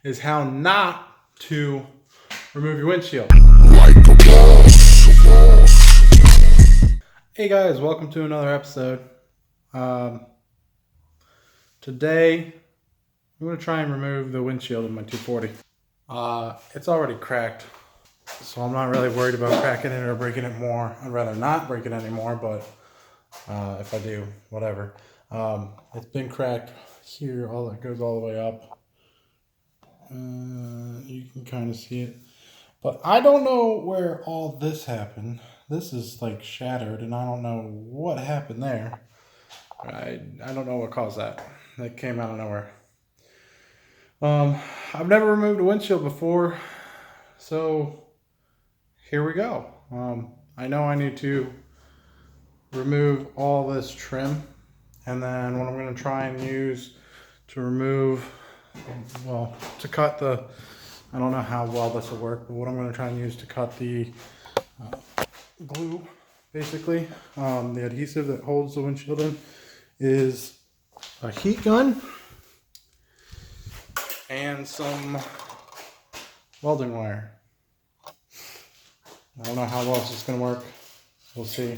is how not to remove your windshield. Hey guys, welcome to another episode. Today I'm going to try and remove the windshield of my 240. It's already cracked, so I'm not really worried about cracking it or breaking it more. I'd rather not break it anymore, but if I do, whatever. It's been cracked here, it goes all the way up. You can kind of see it, but I don't know where all this happened. This is like shattered, and I don't know what happened there. I don't know what caused that. That came out of nowhere. I've never removed a windshield before, so here we go. I know I need to remove all this trim, and then what I'm going to try and use to remove, well, to cut the, I don't know how well this will work, but what I'm going to try and use to cut the glue, basically, the adhesive that holds the windshield in, is a heat gun and some welding wire. I don't know how well this is going to work. We'll see.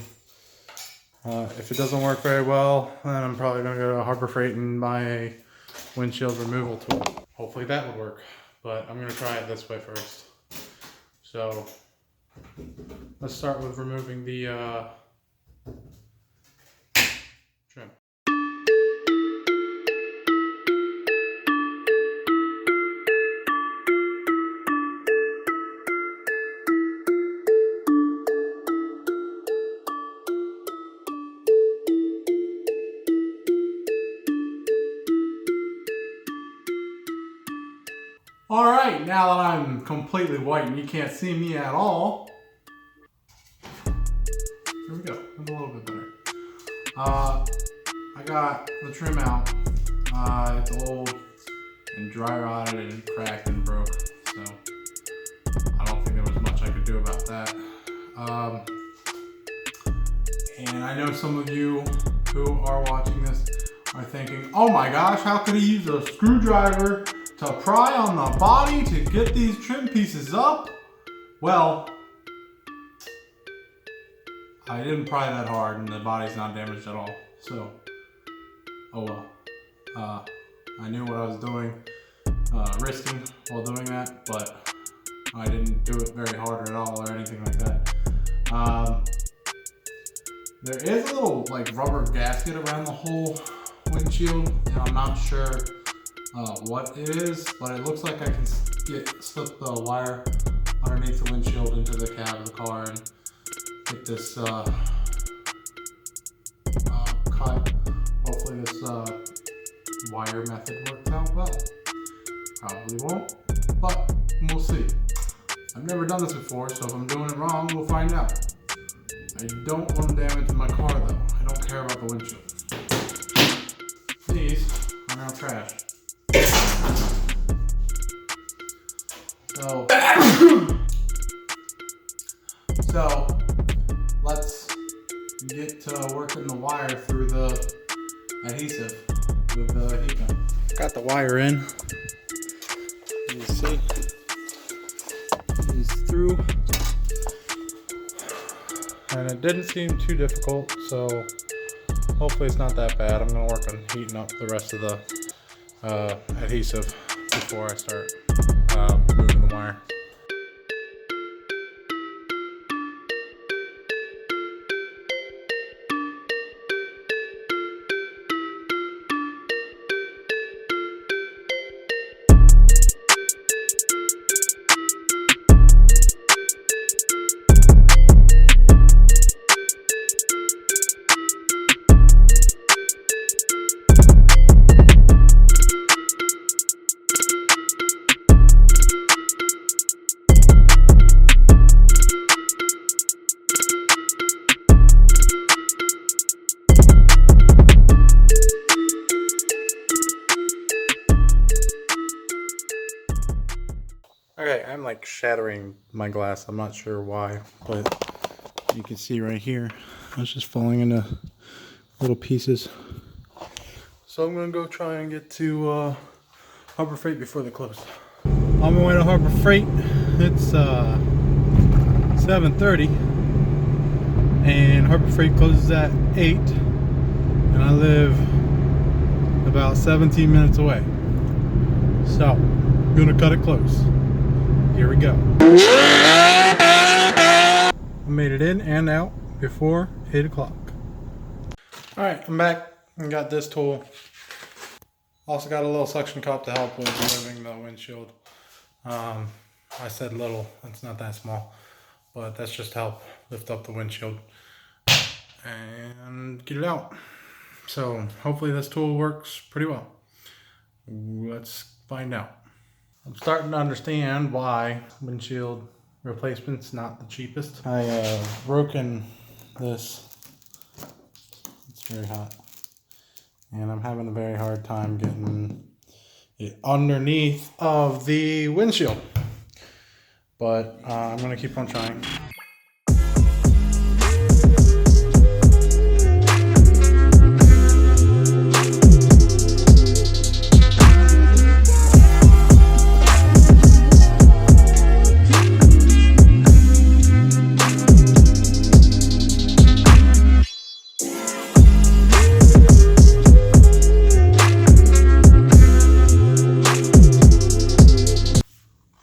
If it doesn't work very well, then I'm probably going to go to Harbor Freight and buy a windshield removal tool. Hopefully that would work, but I'm going to try it this way first. So let's start with removing the trim. Alright, now that I'm completely white and you can't see me at all, there we go, that's a little bit better. I got the trim out. It's old and dry rotted and cracked and broke, so I don't think there was much I could do about that. And I know some of you who are watching this are thinking, oh my gosh, how could he use a screwdriver to pry on the body to get these trim pieces up? Well, I didn't pry that hard and the body's not damaged at all, so oh well. I knew what I was doing, risking while doing that, but I didn't do it very hard at all or anything like that. There is a little like rubber gasket around the whole windshield, and I'm not sure what it is, but it looks like I can slip the wire underneath the windshield into the cab of the car and get this cut. Hopefully this wire method works out well. Probably won't, but we'll see. I've never done this before, so if I'm doing it wrong, we'll find out. I don't want to damage my car though. I don't care about the windshield. These are now trash. So let's get to working the wire through the adhesive with the heat gun. Got the wire in. You see, it's through, and it didn't seem too difficult. So hopefully it's not that bad. I'm gonna work on heating up the rest of the adhesive before I start moving the wire. Okay, I'm like shattering my glass. I'm not sure why, but you can see right here, it's just falling into little pieces. So I'm gonna go try and get to Harbor Freight before they close. On my way to Harbor Freight. It's 7:30 and Harbor Freight closes at 8, and I live about 17 minutes away, so I'm gonna cut it close. Here we go. I made it in and out before 8 o'clock. Alright, I'm back and got this tool. Also got a little suction cup to help with removing the windshield. I said little, it's not that small, but that's just to help lift up the windshield and get it out. So hopefully this tool works pretty well. Let's find out. I'm starting to understand why windshield replacement's not the cheapest. I broken this, it's very hot, and I'm having a very hard time getting it underneath of the windshield. But I'm gonna keep on trying.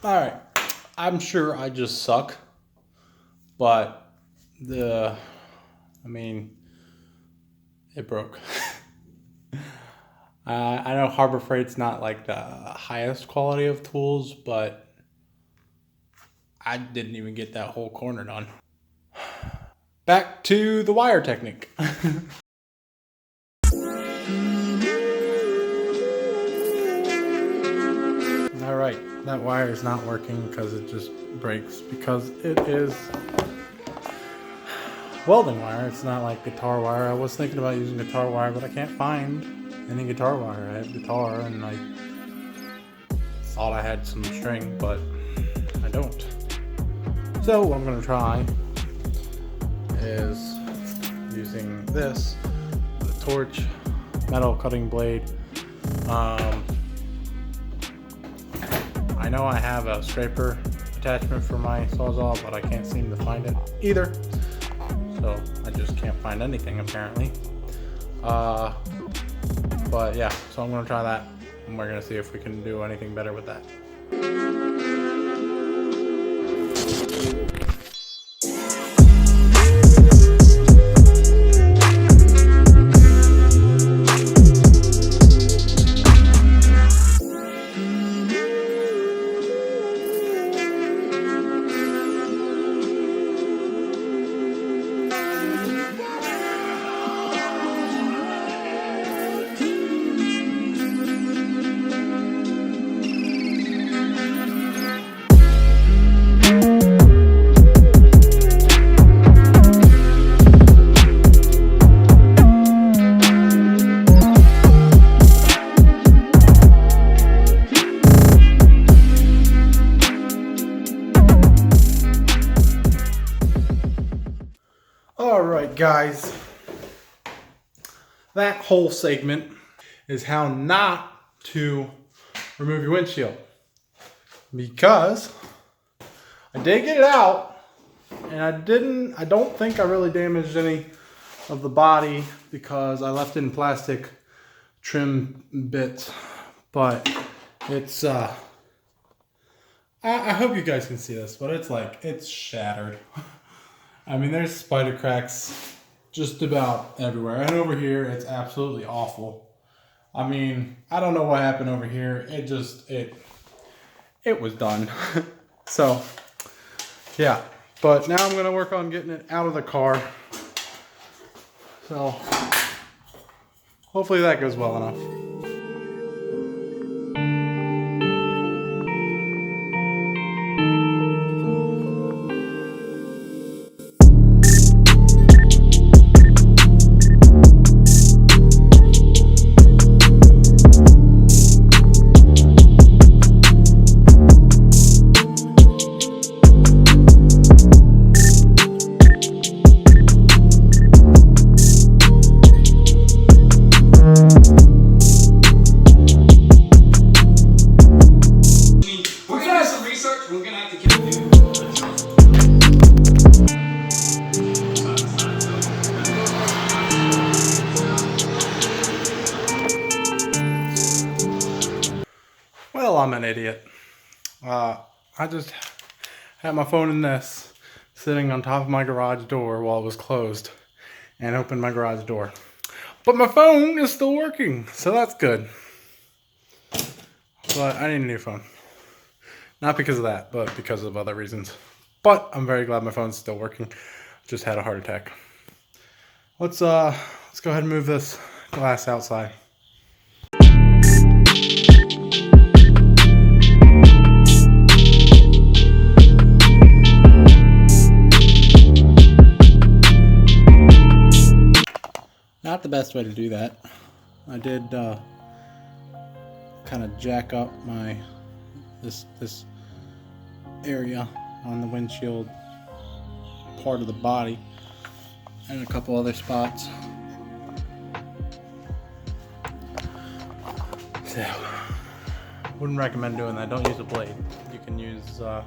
Alright, I'm sure I just suck, but it broke. I know Harbor Freight's not like the highest quality of tools, but I didn't even get that whole corner done. Back to the wire technique. Alright, that wire is not working because it just breaks, because it is welding wire. It's not like guitar wire. I was thinking about using guitar wire, but I can't find any guitar wire. I have guitar and I thought I had some string, but I don't. So what I'm going to try is using this, the torch metal cutting blade. I know I have a scraper attachment for my Sawzall, but I can't seem to find it either. So I just can't find anything apparently. But yeah, so I'm gonna try that and we're gonna see if we can do anything better with that. Alright guys, that whole segment is how not to remove your windshield, because I did get it out and I don't think I really damaged any of the body because I left in plastic trim bits, but it's I hope you guys can see this, but it's shattered. I mean, there's spider cracks just about everywhere. And over here, it's absolutely awful. I mean, I don't know what happened over here. It was done. So, yeah. But now I'm going to work on getting it out of the car. So, hopefully that goes well enough. I'm an idiot. I just had my phone in this, sitting on top of my garage door while it was closed, and opened my garage door. But my phone is still working, so that's good. But I need a new phone. Not because of that, but because of other reasons. But I'm very glad my phone's still working. Just had a heart attack. Let's go ahead and move this glass outside. Not the best way to do that. I did kind of jack up my this area on the windshield part of the body and a couple other spots. So, wouldn't recommend doing that. Don't use a blade. You can use the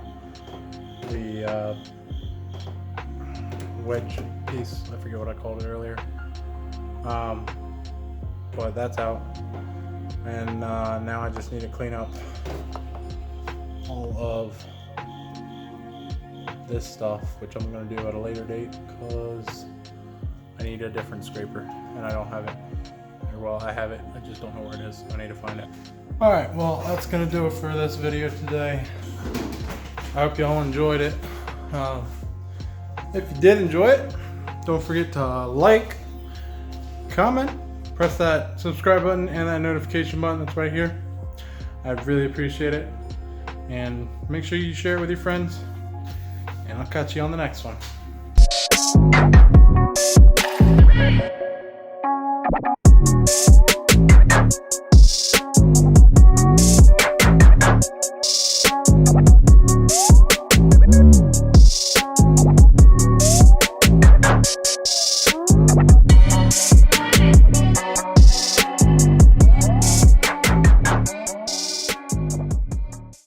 wedge piece. I forget what I called it earlier. But that's out, and now I just need to clean up all of this stuff, which I'm going to do at a later date because I need a different scraper and I don't have it. Or, well, I have it, I just don't know where it is. I need to find it. Alright, well, that's going to do it for this video today. I hope y'all enjoyed it. If you did enjoy it, don't forget to like, comment, press that subscribe button and that notification button that's right here. I really appreciate it. And make sure you share it with your friends. And I'll catch you on the next one.